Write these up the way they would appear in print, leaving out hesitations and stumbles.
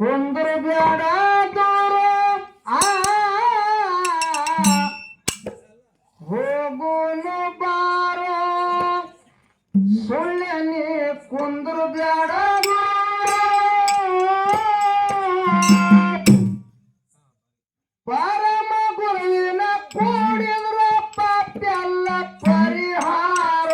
ಕುಂದ್ರ ಬ್ಯಾಡ ದೂರ ಹೋಗೋನು ಬಾರೋ ಸುಳ್ಳೆನಿ ಕುಂದ್ರ ಬ್ಯಾಡ ಪರಮ ಗುರುವಿನ ಕೂಡಿದ್ರ ಪಾಪ್ಯಲ್ಲ ಪರಿಹಾರ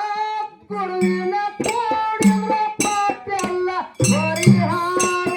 ಸದ್ಗುರುವಿನ ಕೂಡಿದ್ರ ಪಾಪ್ಯಲ್ಲ ಪರಿಹಾರ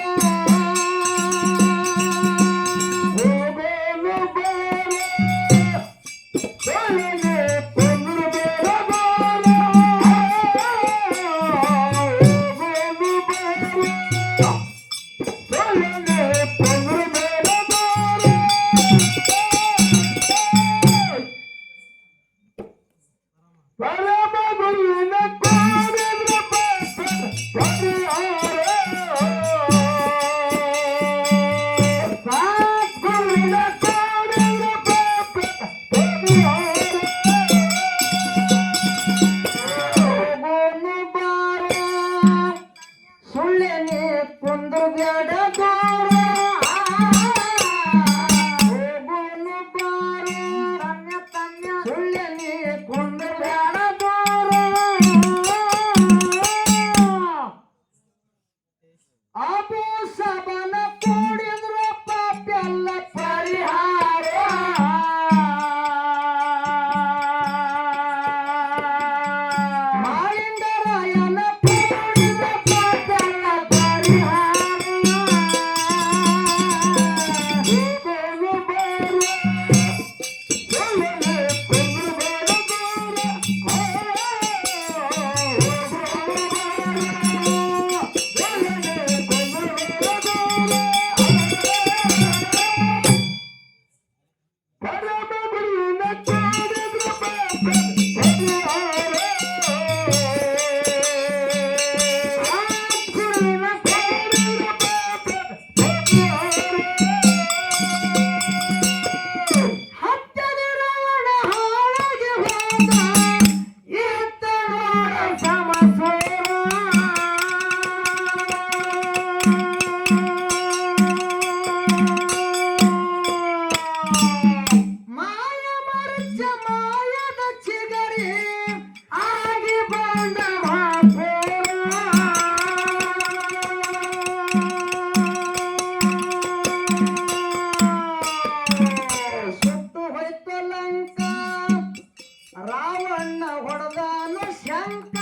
ರಾವಣ ಹೊಡೆದಾನು ಶಂಕ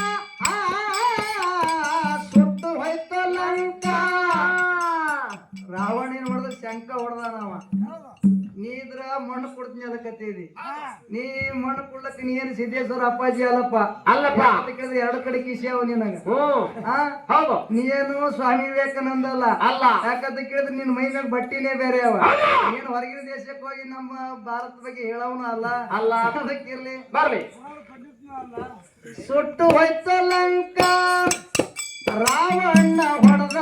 ಸುಟ್ಟು ಹೋಯ್ತು ಲಂಕ ರಾವಣ ಏನ್ ಹೊಡೆದ ಶಂಕ ಹೊಡೆದಾನವ ನೀದ್ರ ಮಣ್ಣು ಕೊಡ್ತೀನಿ ಅದಕ್ಕತ್ತೀವಿ ನೀ ಮಣ್ಣು ಕೊಡ್ಲಕ್ಕ ನೀ ಏನು ಸಿದ್ದೇಶ್ವರ ಅಪ್ಪಾಜಿ ಅಲ್ಲಪ್ಪ ಕೇಳಿದ್ರೆ ಎರಡು ಕಡೆ ಕಿಸಿಯವ ನಿನಗ ನೀನು ಸ್ವಾಮಿ ವಿವೇಕಾನಂದ ಅಲ್ಲ ಯಾಕಂತ ಕೇಳಿದ್ರೆ ನಿನ್ ಮೈನಾಗ ಬಟ್ಟಿನೇ ಬೇರೆ ಅವ ನೀನು ಹೊರಗಿನ ದೇಶಕ್ಕೆ ಹೋಗಿ ನಮ್ಮ ಭಾರತ ಬಗ್ಗೆ ಹೇಳವನು ಅಲ್ಲ ಅದಕ್ಕಿರ್ಲಿ ಬರ್ಲಿ ಸುಟ್ಟು ಹೋಯ್ತು ಲಂಕ ರಾವಣ ಹೊಡೆದ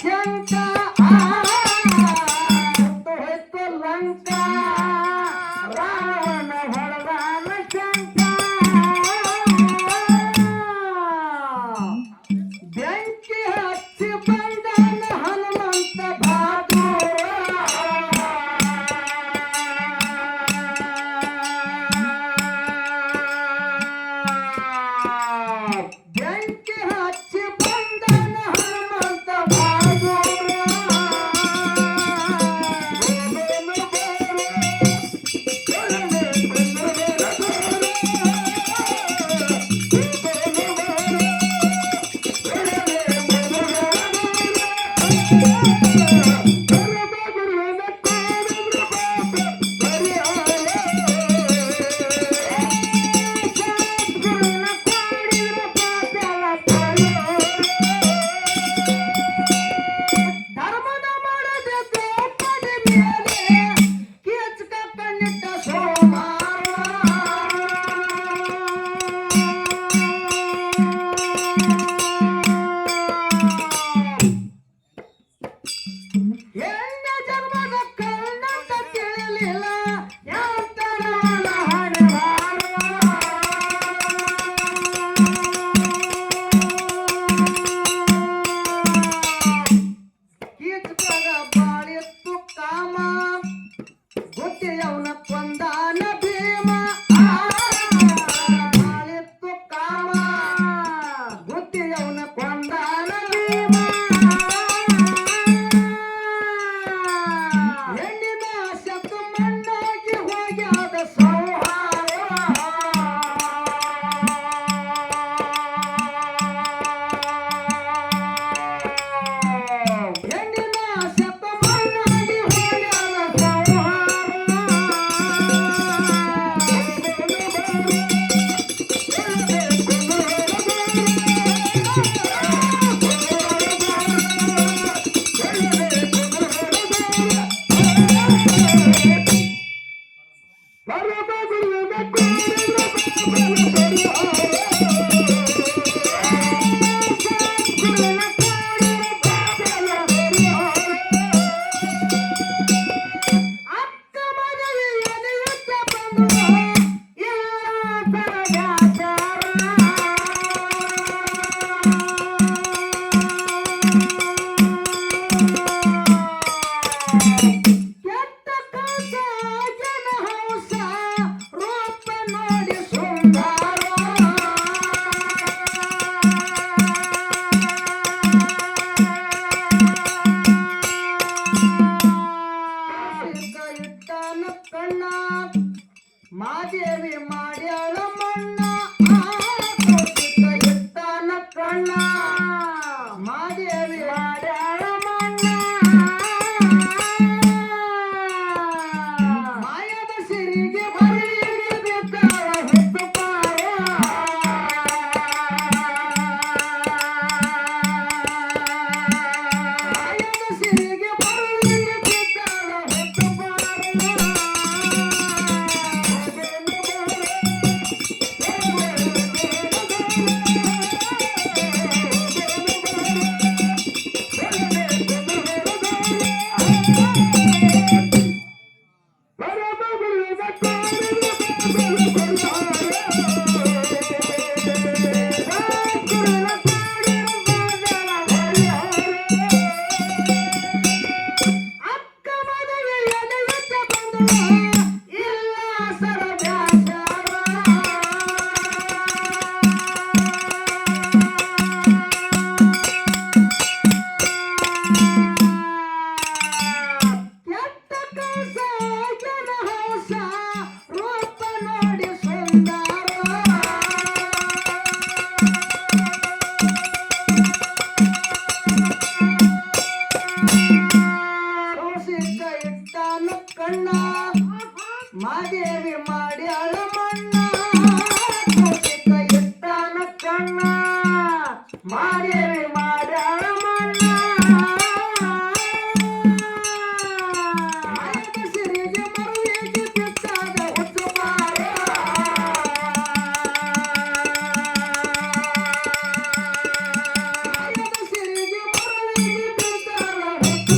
ಶಂಕ ಸುಟ್ಟು ಹೋಯ್ತು ಲಂಕ ರಾವಣ ಹೊಡೆದ ಶಂಕ ಬೆಂಕಿ ಹಚ್ಚಿ ಬಂದನ ಹನುಮಂತ ಬಹಾದೂರ ಬೆಂಕಿ ಹಚ್ಚಿ ಬಂದನ ಹನುಮಂತ ಬಹಾದೂರ ಕಣ್ಣ ಮಾದೇವಿ ಮಾಡ್ಯಾಳ ಮಣ್ಣ ಇಟ್ಟಾನ ಕಣ್ಣ ಮಾದೇವಿ ಮಾಡ್ಯಾಳ ಮಣ್ಣ ಮಾಯದ ಸಿರಿಗೆ ಬರಿಗೆ ಬೇಕಾಳ ಹೊತ್ತು ಪಾರ ಮಾಯದ ಸಿರಿಗೆ ಬರಿಗೆ ಬೇಕಾಳ ಹೊತ್ತು ಕಣ್ಣ ಮಾದೇವಿ ಮಾಡ್ಯಾಳ ಮಣ್ಣ ಇಟ್ಟಾನ ಕಣ್ಣ ಮಾದೇವಿ ಮಾಡ್ಯಾಳ ಮಣ್ಣ ಮಾಯದ ಸಿರಿಗೆ ಮರುವಿಗೆ ಬಿಟ್ಟಾಗ ಹುಟ್ಟು ಬಾರ ಮಾಯದ ಸಿರಿಗೆ ಮರುವಿಗೆ ಬಿಟ್ಟಾಗ ಹುಟ್ಟು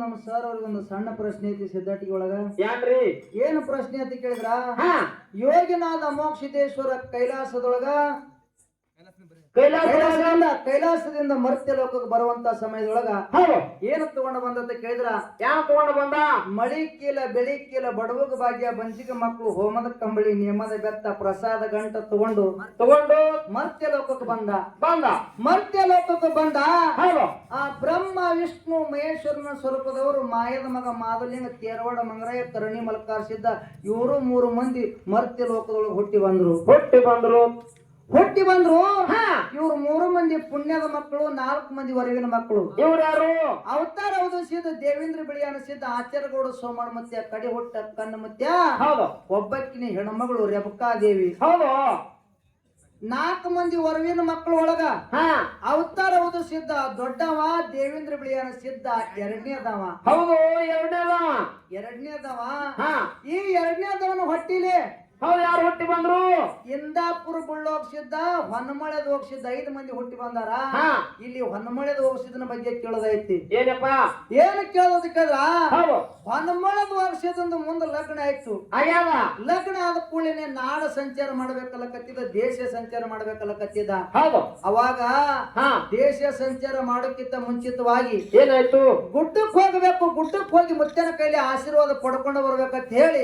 ನಮ್ಮ ಸರ್ ಅವ್ರಿಗೆ ಒಂದು ಸಣ್ಣ ಪ್ರಶ್ನೆ ಐತಿ ಸಿದ್ಧಾಟಿಗೆ ಒಳಗ ಯಾನ್ರಿ ಏನು ಪ್ರಶ್ನೆ ಅಂತ ಕೇಳಿದ್ರ ಯೋಗಿನಾಥ ಮೋಕ್ಷಿತೇಶ್ವರ ಕೈಲಾಸದೊಳಗ ಕೈಲಾಸದಿಂದ ಮರ್ತ್ಯ ಲೋಕಕ್ಕೆ ಬರುವಂತ ಸಮಯದೊಳಗ ಏನು ತಗೊಂಡು ಬಂದಂತ ಕೇಳಿದ್ರ ಯಾವ ತಗೊಂಡು ಬಂದ ಮಳಿ ಕೀಲ ಬೆಳಿ ಕೀಲ ಬಡವಗ ಭಾಗ್ಯ ಬಂಜಿಗ ಮಕ್ಕಳು ಹೋಮದ ಕಂಬಳಿ ನೇಮದ ಬೆತ್ತ ಪ್ರಸಾದ ಗಂಟ ತಗೊಂಡು ಮರ್ತ್ಯ ಲೋಕಕ್ಕೆ ಬಂದ ಮರ್ತ್ಯ ಲೋಕಕ್ಕೆ ಬಂದ ಆ ಬ್ರಹ್ಮ ವಿಷ್ಣು ಮಹೇಶ್ವರನ ಸ್ವರೂಪದವರು ಮಾಯದ ಮಗ ಮಾದಲಿಂಗ ತೇರವಾಡ ಮಂಗರಾಯ ತರಣಿ ಮಲ್ಕಾರ್ಸಿದ್ದ ಇವರು 3 ಮಂದಿ ಮರ್ತ್ಯ ಲೋಕದೊಳಗೆ ಹುಟ್ಟಿ ಬಂದ್ರು ಇವ್ರು 3 ಮಂದಿ ಪುಣ್ಯದ ಮಕ್ಕಳು 4 ಮಂದಿ ಹೊರಗಿನ ಮಕ್ಕಳು ಇವ್ರು ಯಾರು ಅವತಾರ ಅವಧಿಸಿದ ದೇವೇಂದ್ರ ಬಿಳಿ ಅನಿಸಿದ ಆಚಾರ್ಯಗೌಡ ಸೋಮಣ್ಣ ಮತ್ತೆ ಕಡೆ ಹುಟ್ಟ ಕಣ್ಣ ಮತ್ತೆ ಒಬ್ಬಕ್ಕಿನ ಹೆಣ್ಮಗಳು ರೇಬಕಾದೇವಿ 4 ಮಂದಿ ಹೊರಗಿನ ಮಕ್ಕಳು ಒಳಗ ಅವತಾರ ಅವಧಿಸಿದ್ದ ದೊಡ್ಡವ ದೇವೇಂದ್ರ ಬಿಳಿ ಅನಿಸಿದ್ದ ಎರಡನೇದವ ಎರಡನೇದವ ಈ ಎರಡನೇದವನ ಹೊಟ್ಟಿಲಿ ಹೌದು ಯಾರು ಹುಟ್ಟಿ ಬಂದ್ರು? ಇಂದಾಪುರ ಬುಳ್ಳೋಗ್ ಸಿದ್ಧ, ಹೊನ್ನಮಳೆದ ಹೋಗ್ಸಿದ್ದ 5 ಮಂದಿ ಹುಟ್ಟಿ ಬಂದಾರ. ಇಲ್ಲಿ ಹೊನ್ನಮಳೆದ ಹೋಗ್ಸಿದ್ದನ ಬಗ್ಗೆ ಕೇಳೋದೈತಿ. ಏನಪ್ಪ ಏನು ಕೇಳೋದಕ್ಕಂದ್ರ ಹೌದು ಹೊನ್ನಮಳೆದ ಹೋಗ್ಸಿದಂದು ಮುಂದೆ ಲಗ್ನ ಆಯ್ತು. ಆಗ್ಯಾದ. ಲಗ್ನ ಆದ ಕೂಡಲೇ ನಾಡ ಸಂಚಾರ ಮಾಡ್ಬೇಕಲ್ಲ ಕತ್ತಿದ, ದೇಶ ಸಂಚಾರ ಮಾಡ್ಬೇಕಲ್ಲ ಕತ್ತಿದ. ಹೌದು ಅವಾಗ ದೇಶ ಸಂಚಾರ ಮಾಡೋಕ್ಕಿಂತ ಮುಂಚಿತವಾಗಿ ಏನಾಯ್ತು? ಗುಡ್ಡಕ್ಕೆ ಹೋಗ್ಬೇಕು. ಗುಡ್ಡಕ್ಕೆ ಹೋಗಿ ಮುತ್ಯನ ಕೈಲಿ ಆಶೀರ್ವಾದ ಪಡ್ಕೊಂಡು ಬರ್ಬೇಕಂತ ಹೇಳಿ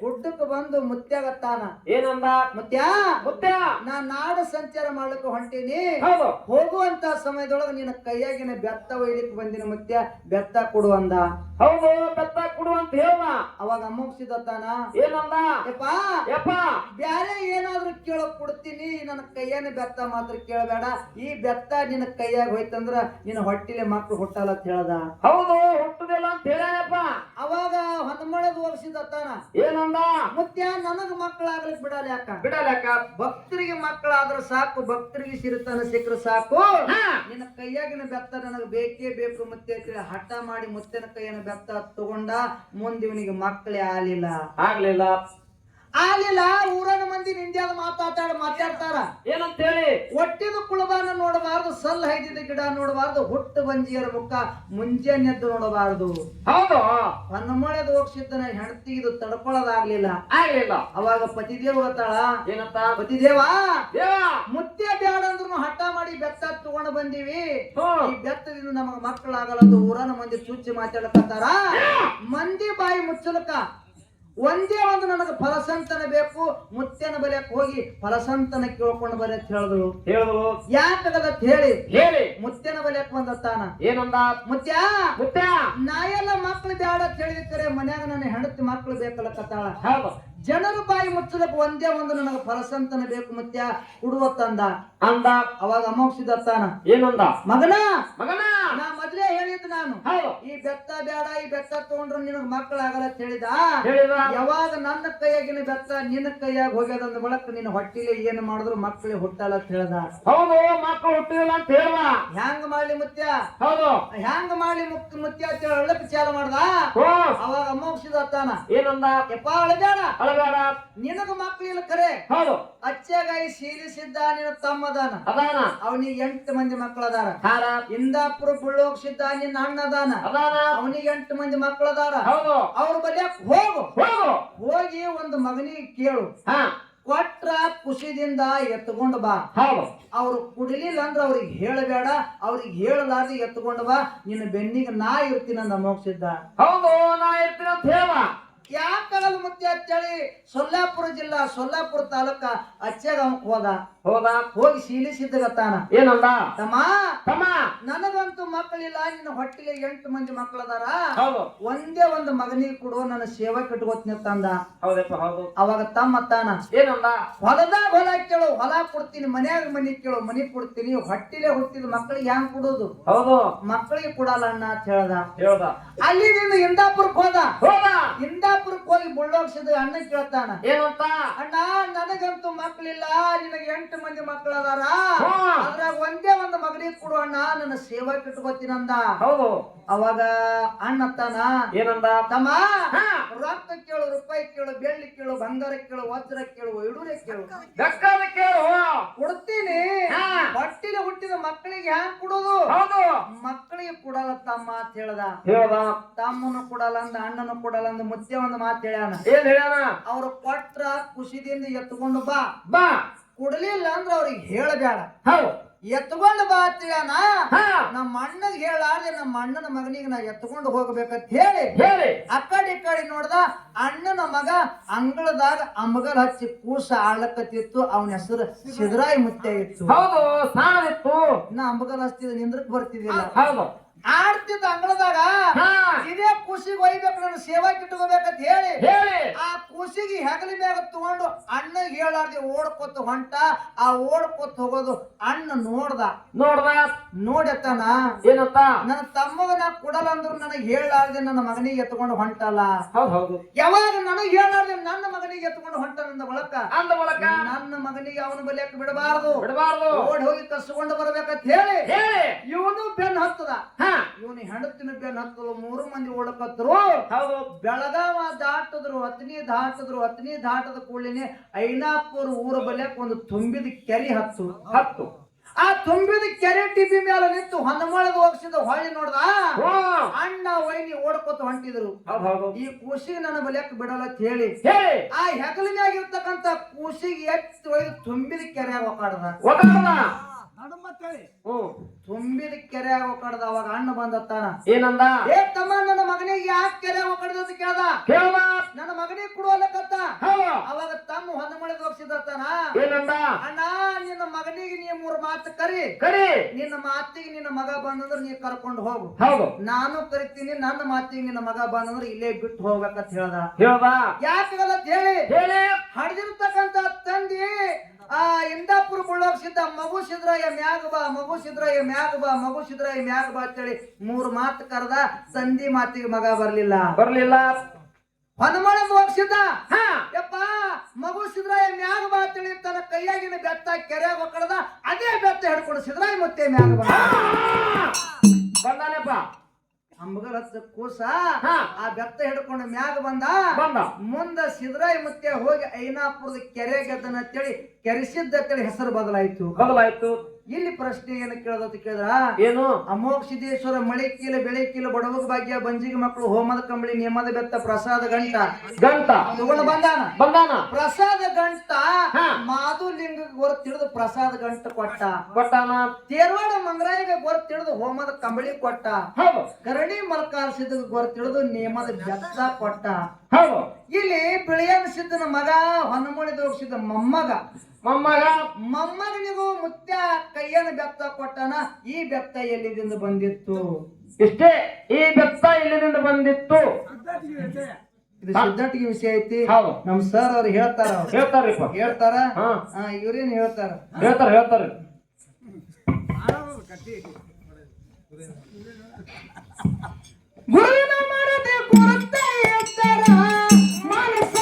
ಗುಡ್ಡಕ್ಕೆ ಬಂದು ಮುತ್ಯಾಗತ್ತಾನ. ಏನಂದ? ಮುತ್ಯ ಮುತ್ಯ ನಾ ನಾಡ ಸಂಚಾರ ಮಾಡ್ಲಿಕ್ಕೆ ಹೊಂಟೀನಿ. ಹೌದು ಹೋಗುವಂತ ಸಮಯದೊಳಗ ನಿನ್ನ ಕೈಯಾಗಿನ ಬೆತ್ತ ಒಯ್ಲಿಕ್ಕೆ ಬಂದಿನ ಮುತ್ಯ, ಬೆತ್ತ ಕೊಡು ಅಂದ. ಹೌದು ಬೆತ್ತ ಕೊಡು ಅಂತ ಹೇಳ. ಅವಾಗ ಅಮ್ಮಗ್ಸಿದತ್ತಾನ. ಏನಂದ? ಯಪ್ಪ ಬ್ಯಾರೆ ಏನಾದ್ರೂ ಕೇಳಕ್ ಕೊಡ್ತೀನಿ, ನನ್ನ ಕೈಯಾನ ಬೆತ್ತ ಮಾತ್ರ ಕೇಳಬೇಡ. ಈ ಬೆತ್ತ ನಿನ್ನ ಕೈಯಾಗ ಹೋಯ್ತಂದ್ರ ನಿನ್ನ ಹೊಟ್ಟಿಲೆ ಮಕ್ಳು ಹುಟ್ಟಲ್ಲ ಅಂತ ಹೇಳ್ದ. ಹೌದು ಹುಟ್ಟುದಿಲ್ಲ ಅಂತ ಹೇಳಪ್ಪ. ಅವಾಗ ಹೊನ್ನಮಳೆದ ಹೋಗ್ಸಿದತ್ತಾನ. ಏನಂದ? ಮುತ್ಯ ನನಗ ಮಕ್ಕಳಾಗ್ಲಿಕ್ ಬಿಡಲ್ಲ. ಯಾಕ ಬಿಡಲ್ಲ? ಭಕ್ತರಿಗೆ ಮಕ್ಕಳಾದ್ರ ಸಾಕು, ಭಕ್ತರಿಗೆ ಸಿರಿತನ ಸಿಕ್ಕರೆ ಸಾಕು. ನಿನ್ನ ಕೈಯಾಗಿನ ಬೆತ್ತ ನನಗೆ ಬೇಕೇ ಬೇಕು ಮುತ್ಯ ಹಠ ಮಾಡಿ ಮುತ್ಯನ ಕೈಯನ ಬೆತ್ತ ತಗೊಂಡ. ಮುಂದಿವನಿಗೆ ಮಕ್ಕಳೇ ಆಗ್ಲಿಲ್ಲ. ಊರನ ಮಂದಿ ನಿಂದ್ಯಾದ ಮಾತಾಡ್ತಾರ. ಏನಂತ ಹೇಳಿ? ಒಟ್ಟಿದ ಕುಳಬಾನ ನೋಡಬಾರ್ದು, ಸಲ್ ಹೈದಿದ ಗಿಡ ನೋಡಬಾರ್ದು, ಹುಟ್ಟು ಬಂಜಿಯರ ಮುಖ ಮುಂಜಾನೆದ್ದು ನೋಡಬಾರ್ದು. ಹೌದು ಹೊನ್ನಮಳೆದ ಹೋಗ್ಸಿದ್ದನ ಹೆಂಡತಿ ಇದು ತಡ್ಕೊಳ್ಳೋದಾಗ್ಲಿಲ್ಲ. ಅವಾಗ ಪತಿದೇವ ಗೊತ್ತಾಳ. ಏನಂತ? ಪತಿದೇವ ಮುತ್ಯ ಬ್ಯಾಡ ಅಂದ್ರು ಹಠ ಮಾಡಿ ಬೆತ್ತ ತಗೊಂಡು ಬಂದೀವಿ. ಈ ಬೆತ್ತದಿಂದ ನಮಗ ಮಕ್ಕಳಾಗಲ್ಲ. ಊರನ ಮಂದಿ ಚುಚ್ಚಿ ಮಾತಾಡಕತ್ತಾರ. ಮಂದಿ ಬಾಯಿ ಮುಚ್ಚಲಕ ಒಂದೇ ಒಂದು ನನಗೆ ಫಲಸಂತನ ಬೇಕು. ಮುತ್ಯನ ಬಲಿಯಕ್ಕೆ ಹೋಗಿ ಫಲಸಂತನ ಕೇಳ್ಕೊಂಡು ಬರೀ ಅಂತ ಹೇಳಿದ್ರು. ಯಾಕಾಗಲ್ಲ ಹೇಳಿ ಮುತ್ಯನ ಬಲಿಯಕ್ಕೆ ಬಂದತ್ತಾನ. ಏನಂದ? ಮುತ್ಯ ನಾ ಎಲ್ಲ ಮಕ್ಳು ಬ್ಯಾಡ ಅಂತ ಹೇಳಿದ್ರೆ ಮನ್ಯಾಗ ನನ್ನ ಹೆಂಡತಿ ಮಕ್ಳು ಬೇಕಲ್ಲ ಕತ್ತಾಳ. ಜನರು ಬಾಯಿ ಮುಚ್ಚಲಕ್ಕೆ ಒಂದೇ ಒಂದು ನನಗೆ ಫಲಸಂತನ ಬೇಕು ಮುತ್ಯ ಕೊಡುವತ್ತಂದ. ಅವಾಗ ಅಮ್ಮೋಗ್ಸಿದತ್ತಾನ. ಏನಂದ? ಮಗನ ನಾ ಮೊದ್ಲೇ ಹೇಳಿದ್ ನಾನು, ಈ ಬೆತ್ತ ಬೇಡ, ಈ ಬೆತ್ತ ತಗೊಂಡ್ರು ನಿನಗ್ ಮಕ್ಕಳಾಗಲ್ಲ ಅಂತ ಹೇಳಿದ. ಯಾವಾಗ ನನ್ನ ಕೈಯಾಗಿನ ಬೆತ್ತ ನಿನ್ನ ಕೈಯಾಗ ಹೋಗ್ಯದಂದ ಬಳಕ ನಿನ್ನ ಹೊಟ್ಟಿಲೆ ಏನು ಮಾಡಿದ್ರು ಮಕ್ಕಳಿಗೆ ಹುಟ್ಟಲ್ಲ ಅಂತ ಹೇಳ್ದ. ಹೌದು ಮಕ್ಕಳು ಹುಟ್ಟಿಲ್ಲ ಅಂತ ಹೇಳ. ಹ್ಯಾಂಗ ಮಾಡ್ಲಿ ಮುತ್ಯ? ಹೌದು ಹ್ಯಾಂಗ ಮಾಡ್ಲಿ ಮುತ್ಯ ಅಂತ ಹೇಳಿ ಅಳ್ಳಕ್ಕೆ ಚಾಲ ಮಾಡ್ದ. ಅವಾಗ ಅಮ್ಮೋಗ್ಸಿದತ್ತಾನ. ಏನಂದ? ಯಪ್ಪ ಅಳಬೇಡ, ನಿನಗ ಮಕ್ಕಳಿಲ್ಲ ಖರೆ. ಹೌದು ಅಚ್ಚಗಾಯಿ ಶೀಲಿಸಿದ್ದ ನಿನ್ನ ತಮ್ಮದಾನ, ಅವನಿಗೆ 8 ಮಂದಿ ಮಕ್ಕಳದಾರ. ಇಂದಾಪುರ ಬುಳ್ಳೋಗ್ಸಿದ್ದ ನಿನ್ನ ಅಣ್ಣದಾನ, ಅವನಿಗೆ 8 ಮಂದಿ ಮಕ್ಕಳದಾರ. ಅವ್ರ ಬಲ್ಯಾಕ ಹೋಗಿ ಒಂದು ಮಗನಿಗೆ ಕೇಳು, ಕೊಟ್ರ ಖುಷಿದಿಂದ ಎತ್ಕೊಂಡು ಬಾ. ಅವ್ರು ಕುಡಿಲಿಲ್ಲ ಅಂದ್ರ ಅವ್ರಿಗೆ ಹೇಳಬೇಡ, ಅವ್ರಿಗೆ ಹೇಳಲಾರ್ದು ಎತ್ಕೊಂಡು ಬಾ. ನಿನ್ನ ಬೆನ್ನಿಗೆ ನಾ ಇರ್ತೀನಿ ಅಂದ ಮೋಕ್ಷಿದ್ದ. ಹೌದು ನಾ ಇರ್ತೀನಿ ಅಂತ ಹೇಳ. ಯಾಕಾಗಲ್ಲ ಮುತ್ಯ ಅಂತೇಳಿ ಸೊಲ್ಲಾಪುರ ಜಿಲ್ಲಾ ಸೊಲ್ಲಾಪುರ ತಾಲೂಕ ಅಚ್ಚಗಾಂವಕ್ ಹೋಗಿ ಶೀಲಿಸಿದ್ದಗತ್ತಾನ. ಏನಂದ? ತಮ್ಮ ನನಗಂತೂ ಮಕ್ಕಳಿಲ್ಲ, ನಿನ್ನ ಹೊಟ್ಟಿಗೆ 8 ಮಂದಿ ಮಕ್ಕಳದಾರ. ಒಂದೇ ಒಂದು ಮಗನಿಗೆ ಕೊಡುವ, ನನ್ನ ಸೇವಾ ಕಟ್ಕೋತೀನಿ ತಂದ. ಅವಾಗ ತಮ್ಮತ್ತಾನ. ಏನಂದ? ಹೊಲದಾಗ ಹೊಲ ಕೇಳು, ಹೊಲ ಕೊಡ್ತೀನಿ. ಮನ್ಯಾಗ ಮನಿ ಕೇಳು, ಮನಿ ಕೊಡ್ತೀನಿ. ಹೊಟ್ಟಿಲೆ ಹುಟ್ಟಿದ ಮಕ್ಕಳಿಗೆ ಹೆಂಗ್ ಕೊಡೋದು? ಹೌದು ಮಕ್ಕಳಿಗೆ ಕೊಡಲ್ಲ ಅಣ್ಣ ಅಂತ ಹೇಳ್ದ. ಅಲ್ಲಿ ನಿನ್ನ ಇಂದಾಪುರಕ್ಕೆ ಹೋದ. ಇಂದಾಪುರಕ್ಕೆ ಹೋಗಿ ಬುಳ್ಳೋಗ್ಸಿದ ಅಣ್ಣ ಕೇಳ್ತಾನ. ಏನಂತ? ಅಣ್ಣ ನನಗಂತೂ ಮಕ್ಕಳಿಲ್ಲ, ನಿನಗೆ 8 ಮಂದಿ ಮಕ್ಕಳದಾರ. ಅದ್ರಾಗ ಒಂದೇ ಒಂದು ಮಗನಿಗೆ ಕೊಡು ಅಣ್ಣ, ನನ್ನ ಸೇವಾ ಇಟ್ಕೋತೀನಂದ. ಹೌದು ಅವಾಗ ಅಣ್ಣತ್ತಾನ. ಏನಂದ? ತಮ್ಮ ರೊಕ್ಕ ಕೇಳು, ರೂಪಾಯಿ ಕೇಳು, ಬೆಳ್ಳಿ ಕೇಳು, ಬಂಗಾರ ಕೇಳು, ವಜ್ರ ಕೇಳು, ಇಡುರೆ ಕೇಳು, ಕೊಡ್ತೀನಿ. ಹೊಟ್ಟಿಲೆ ಹುಟ್ಟಿದ ಮಕ್ಕಳಿಗೆ ಹ್ಯಾಂಗ್ ಕೊಡೋದು? ಮಕ್ಕಳಿಗೆ ಕೊಡಲ್ಲ ತಮ್ಮ ಅಂತ ಹೇಳ್ದ. ತಮ್ಮನು ಕೊಡಲ್ಲ ಅಂದ, ಅಣ್ಣನು ಕೊಡಲ್ಲ ಅಂದ. ಮುತ್ಯ ಒಂದು ಮಾತು ಹೇಳ್ಯಾನ. ಏನ್ ಹೇಳ್ಯಾನ? ಅವ್ರು ಕೊಟ್ರ ಖುಷಿದಿಂದ ಎತ್ಕೊಂಡು ಬಾ, ಕೊಡ್ಲಿಲ್ಲ ಅಂದ್ರ ಅವ್ರಿಗೆ ಹೇಳಬೇಡ. ಎತ್ಕೊಂಡು ಬಾ ಅಂತೀಯಾನ. ನಮ್ಮ ಅಣ್ಣಗೆ ಹೇಳಾರ್ದೆ ನಮ್ಮ ಅಣ್ಣನ ಮಗನಿಗೆ ನಾ ಎತ್ಕೊಂಡು ಹೋಗ್ಬೇಕಂತ ಹೇಳಿ ಆ ಕಡೆ ನೋಡ್ದ. ಅಣ್ಣನ ಮಗ ಅಂಗಳದಾಗ ಅಮಗಲ್ ಹಚ್ಚಿ ಕೂಸ ಆಳ್ಲಕತ್ತಿತ್ತು. ಅವನ ಹೆಸರು ಸಿದ್ರಾಯಿ ಮುತ್ಯ ಇತ್ತು. ಹೌದು ಸಾಣಿತ್ತು. ನಾ ಅಂಬಗಲ್ ಹಚ್ತಿದ ನಿಂದ್ರಕ್ ಬರ್ತಿದ್ದಿಲ್ಲ. ಆಡ್ತಿದ್ದ ಅಂಗಳದಾಗ. ಇದೇ ಕೂಸಿಗೆ ಒಯ್ಬೇಕು, ನನ್ನ ಸೇವಾ ಕಿಟ್ಕೋಬೇಕಂತ ಹೇಳಿ ಆ ಕೂಸಿಗೆ ಹೆಗಲಿ ಮ್ಯಾಗ ತಗೊಂಡು ಅಣ್ಣಗೆ ಹೇಳಾರ್ದೆ ಓಡ್ಕೊತ ಹೊಂಟ. ಆ ಓಡ್ಕೊತ ಹೋಗೋದು ಅಣ್ಣ ನೋಡತ್ತಾನ. ಏನಂತ? ನನ್ನ ತಮ್ಮಗ ನಾ ಕೊಡಲ್ಲ ಅಂದ್ರು ನನಗೆ ಹೇಳಾರ್ದೆ ನನ್ನ ಮಗನಿಗೆ ಎತ್ಕೊಂಡು ಹೊಂಟಲ್ಲ. ಯಾವಾಗ ನನಗೆ ಹೇಳಾರ್ದೆ ನನ್ನ ಮಗನಿಗೆ ಎತ್ಕೊಂಡು ಹೊಂಟನಂದ ಬಳಕ ನನ್ನ ಮಗನಿಗೆ ಅವನ ಬಲಿಯಕ್ಕೆ ಬಿಡಬಾರ್ದು. ಓಡ್ ಹೋಗಿ ಕಸ್ಕೊಂಡು ಬರ್ಬೇಕಂತ ಹೇಳಿ ಇವನು ಬೆನ್ನು ಹತ್ತದ. ಇವನು ಹೆಂಡತಿನ ಬೆನ್ನ ಹತ್ತಲು 3 ಮಂದಿ ಓಡಕತ್ತರು. ಹೌದು. ಬೆಳಗಾವ ದಾಟದ್ರು, ಅತ್ನಿ ದಾಟದ ಕೂಡಲೇ ಐನಾಪುರ ಊರ ಬಲ್ಯಾಕ ಒಂದು ತುಂಬಿದ ಕೆರೆ ಹತ್ತು. ಆ ತುಂಬಿದ ಕೆರೆ ಟಿಬಿ ಮೇಲೆ ನಿಂತು ಹೊನ್ನಮಳದ ಹೋಗ್ಸಿದ ಹೊಳ್ಳಿ ನೋಡ್ದ ಅಣ್ಣ ವೈನಿ ಓಡ್ಕೊತ ಹೊಂಟಿದ್ರು. ಈ ಕೂಸಿಗೆ ನನ್ನ ಬಲ್ಯಾಕ ಬಿಡಲ್ಲ ಹೇಳಿ ಆ ಹೆಗಲ ಮ್ಯಾಗಿರ್ತಕ್ಕಂತ ಕೂಸಿಗೆ ಎತ್ತು ಒಯ್ದು ತುಂಬಿದ ಕೆರೆಯಾಗ ತುಂಬಿದ ಕೆರೆಯಾಗ ಒಕ್ಕಡ್ದ. ಅವಾಗ ಅಣ್ಣ ಬಂದತ್ತಾನ. ಏನಂದ? ಏ ತಮ್ಮ, ನನ್ನ ಮಗನಿಗೆ ಯಾಕೆ ಕೆರೆಯಾಗ ಒಕ್ಕಡ್ದ ಅಂತ ಕೇಳ್ದ. ನನ್ನ ಮಗನಿಗೆ ಕೊಡುವಲ್ಲಕತ್ತ. ಅವಾಗ ತಮ್ಮ ಹೊನ್ನಮಳದ ಹೋಗ್ಸಿದತ್ತಾನ. ಏನಂದ? ಅಣ್ಣ, ನಿನ್ನ ಮಗನಿಗೆ ನೀ 3 ಮಾತು ಕರಿ. ನಿನ್ನ ಮಾತಿಗೆ ನಿನ್ನ ಮಗ ಬಂದಂದ್ರ ನೀ ಕರ್ಕೊಂಡು ಹೋಗು. ನಾನು ಕರಿತೀನಿ. ನನ್ನ ಮಾತಿಗೆ ನಿನ್ನ ಮಗ ಬಂದಂದ್ರ ಇಲ್ಲೇ ಬಿಟ್ಟು ಹೋಗ್ಬೇಕಂತ ಹೇಳ್ದ. ಯಾಕಲ್ಲ ಹೇಳಿ ಹಡ್ದಿರ್ತಕ್ಕಂತ ತಂದಿ ಆ ಇಂದಾಪುರ ಬುಳ್ಳೋಗ್ಸಿದ್ದ ಮಗು ಸಿದ್ರಾಯ ಮ್ಯಾಗ ಬಾ ಅಂತೇಳಿ 3 ಮಾತು ಕರೆದ. ತಂದಿ ಮಾತಿಗೆ ಮಗ ಬರ್ಲಿಲ್ಲ. ಹೊನ್ನಮಳದ ಹೋಗ್ಸಿದ್ದ. ಯಪ್ಪ, ಮಗು ಸಿದ್ರಾಯ ಮ್ಯಾಗ ಬಾ ಅಂತೇಳಿ ತನ್ನ ಕೈಯಾಗಿನ ಬೆತ್ತ ಕೆರೆಯಾಗ ಒಕ್ಕಡದ. ಅದೇ ಬೆತ್ತ ಹಿಡ್ಕೊಂಡು ಸಿದ್ರಾಯ ಮತ್ತೆ ಮ್ಯಾಗ ಬಂದಾನಪ್ಪ. ಅಂಬಗರ ಕೂಸ ಆ ಬೆತ್ತ ಹಿಡ್ಕೊಂಡು ಮ್ಯಾಗ ಬಂದ. ಮುಂದ ಸಿದ್ರಾಯ ಮತ್ತೆ ಹೋಗಿ ಐನಾಪುರದ ಕೆರೆ ಗೆದ್ದನ ಅಂತೇಳಿ ಕೆರೆಸಿದ್ದ ಹೆಸರು ಬದಲಾಯ್ತು. ಇಲ್ಲಿ ಪ್ರಶ್ನೆ ಏನು ಕೇಳದ ಕೇಳಿದ್ರ, ಏನು? ಅಮೋಘ ಸಿದ್ದೇಶ್ವರ ಮಳೆ ಕೀಲ ಬೆಳೆ ಕೀಲ ಬಡವಗ ಭಾಗ್ಯ ಬಂಜಿಗೆ ಮಕ್ಕಳು ಹೋಮದ ಕಂಬಳಿ ನೇಮದ ಬೆತ್ತ ಪ್ರಸಾದ ಗಂಟ ತಗೊಂಡು ಬಂದಾನ. ಪ್ರಸಾದ ಗಂಟ ಮಾಧುಲಿಂಗ ಗೊರ್ ತಿಳಿದು ಪ್ರಸಾದ ಗಂಟ ಕೊಟ್ಟಾನ. ತೇರ್ವಾಡ ಮಂಗರಾಯಿಗೆ ಗೊರ್ ತಿಳಿದು ಹೋಮದ ಕಂಬಳಿ ಕೊಟ್ಟ. ಕರಣಿ ಮಲ್ಕಾಲ್ ಸಿದ್ಧ ಗೊರ್ ತಿಳಿದು ನೇಮದ ಬೆತ್ತ ಕೊಟ್ಟ. ಇಲ್ಲಿ ಬಿಳಿಯನ್ ಸಿದ್ದನ ಮಗ ಹೊನ್ನಮಳಿದ ಹೋಗ್ಸಿದ್ದ ಮೊಮ್ಮಗನಿಗೂ ಮುತ್ಯ ಕೈಯನ ಬೆತ್ತ ಕೊಟ್ಟನ. ಈ ಬೆತ್ತ ಎಲ್ಲಿದಿಂದ ಬಂದಿತ್ತು? ಇಷ್ಟೇ, ಈ ಬೆತ್ತ ಎಲ್ಲಿದಿಂದ ಬಂದಿತ್ತು? ಇದು ಸಿದ್ಧಟಿಗೆ ವಿಷಯ ಐತಿ. ನಮ್ ಸರ್ ಅವ್ರು ಹೇಳ್ತಾರ. ಇವ್ರೇನ್ ಹೇಳ್ತಾರ? ಗುರುವಿನ ಮಾಡದೆ ಕೊರತೆ ಎತ್ತರ ಮನಸ್ಸ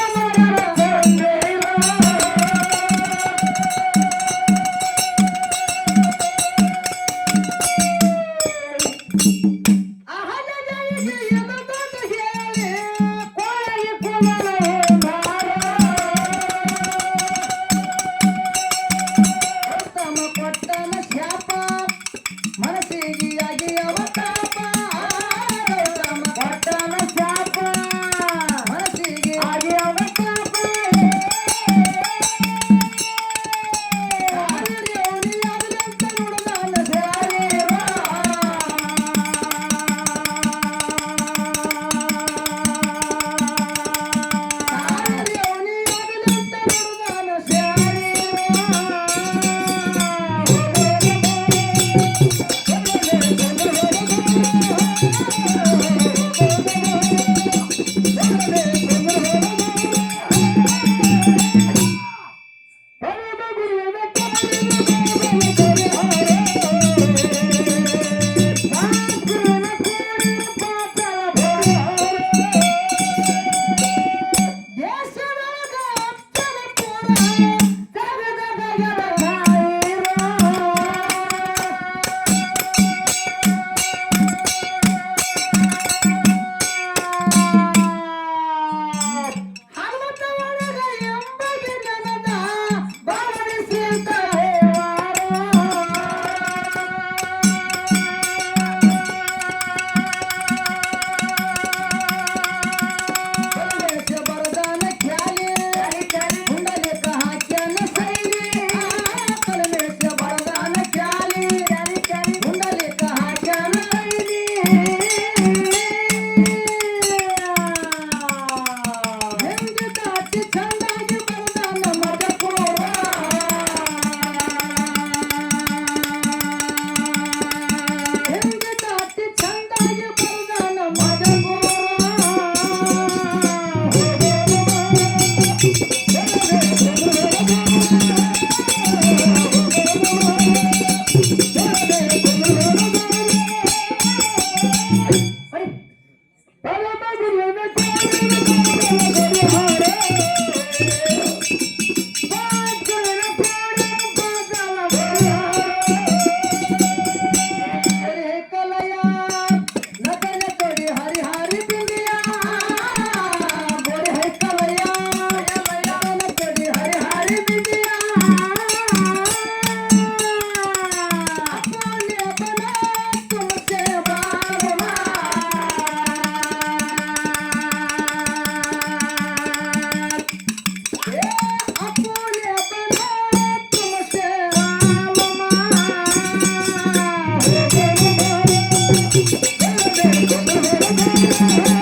ಬೇಡಿಕೊಂಡು ಬೇಡಬೇಡ